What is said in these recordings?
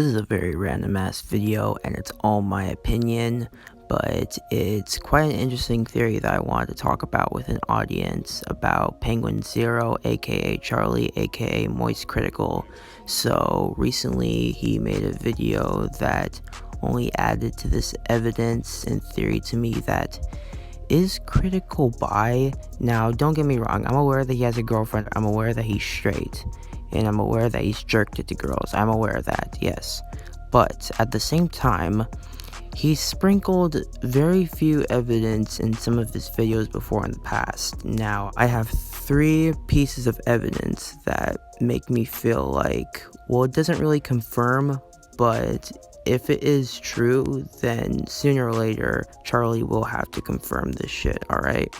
This is a very random ass video and it's all my opinion, but it's quite an interesting theory that I wanted to talk about with an audience about Penguinz0, aka Charlie, aka Moist Critical. So recently he made a video that only added to this evidence and theory to me that is Critical bi? Now don't get me wrong, I'm aware that he has a girlfriend, I'm aware that he's straight, and I'm aware that he's jerked it to girls. I'm aware of that, yes. But at the same time, he sprinkled very few evidence in some of his videos before in the past. Now, I have 3 pieces of evidence that make me feel like, well, it doesn't really confirm, but if it is true, then sooner or later, Charlie will have to confirm this shit, alright?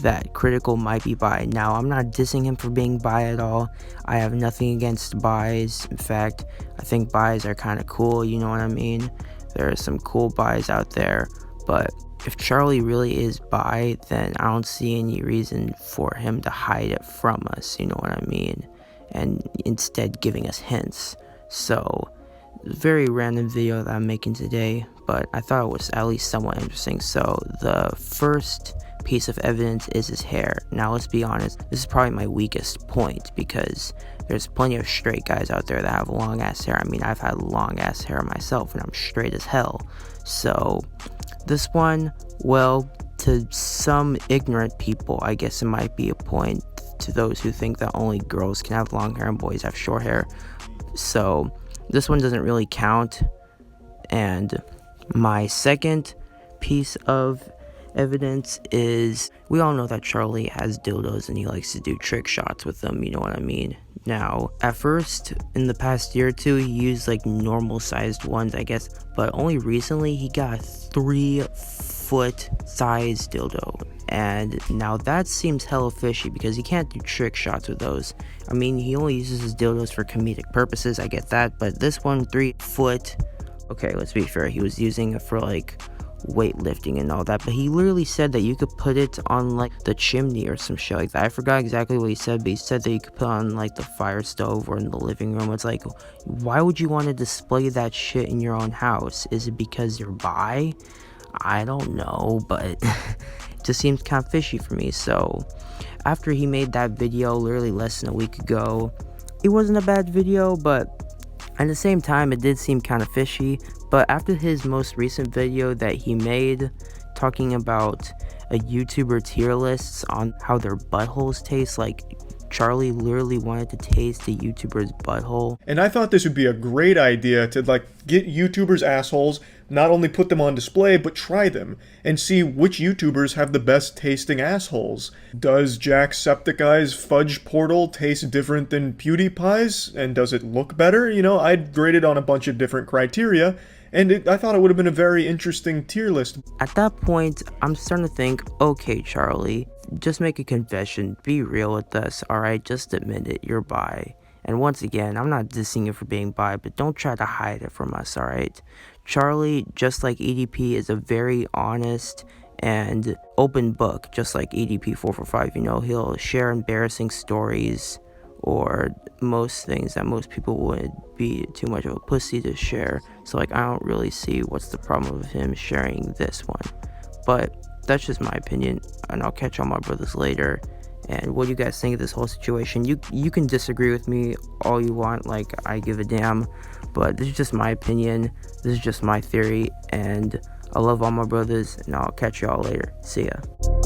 That Critical might be bi. Now, I'm not dissing him for being bi at all. I have nothing against bis. In fact, I think bis are kind of cool, you know what I mean? There are some cool bis out there, but if Charlie really is bi, then I don't see any reason for him to hide it from us, you know what I mean? And instead giving us hints. So, very random video that I'm making today, but I thought it was at least somewhat interesting. So, the first piece of evidence is his hair. Now let's be honest, this is probably my weakest point because there's plenty of straight guys out there that have long ass hair. I mean, I've had long ass hair myself and I'm straight as hell. So this one, well, to some ignorant people, I guess it might be a point to those who think that only girls can have long hair and boys have short hair. So this one doesn't really count. And my second piece of evidence is, we all know that Charlie has dildos and he likes to do trick shots with them, you know what I mean? Now, at first, in the past year or two, he used like normal sized ones, I guess, but only recently he got a 3-foot size dildo. And now that seems hella fishy because he can't do trick shots with those. I mean, he only uses his dildos for comedic purposes, I get that, but this one, 3 foot, okay, let's be fair, he was using it for like weightlifting and all that, but he literally said that you could put it on like the chimney or some shit like that. I forgot exactly what he said, but he said that you could put on like the fire stove or in the living room. It's like, why would you want to display that shit in your own house? Is it because you're bi? I don't know, but it just seems kind of fishy for me. So after he made that video literally less than a week ago, it wasn't a bad video, but at the same time it did seem kind of fishy. But after his most recent video that he made talking about a YouTuber tier lists on how their buttholes taste, like Charlie literally wanted to taste a YouTuber's butthole. And I thought this would be a great idea to like get YouTubers' assholes, not only put them on display, but try them and see which YouTubers have the best tasting assholes. Does Jacksepticeye's fudge portal taste different than PewDiePie's? And does it look better? You know, I'd grade it on a bunch of different criteria, and I thought it would have been a very interesting tier list. At that point, I'm starting to think, okay, Charlie, just make a confession, be real with us, alright? Just admit it, you're bi. And once again, I'm not dissing you for being bi, but don't try to hide it from us, alright? Charlie, just like EDP, is a very honest and open book, just like EDP445, you know, he'll share embarrassing stories or most things that most people would be too much of a pussy to share. So like, I don't really see what's the problem with him sharing this one. But that's just my opinion, and I'll catch all my brothers later. And what do you guys think of this whole situation? You can disagree with me all you want, like I give a damn, but this is just my opinion, this is just my theory, and I love all my brothers, and I'll catch y'all later. See ya.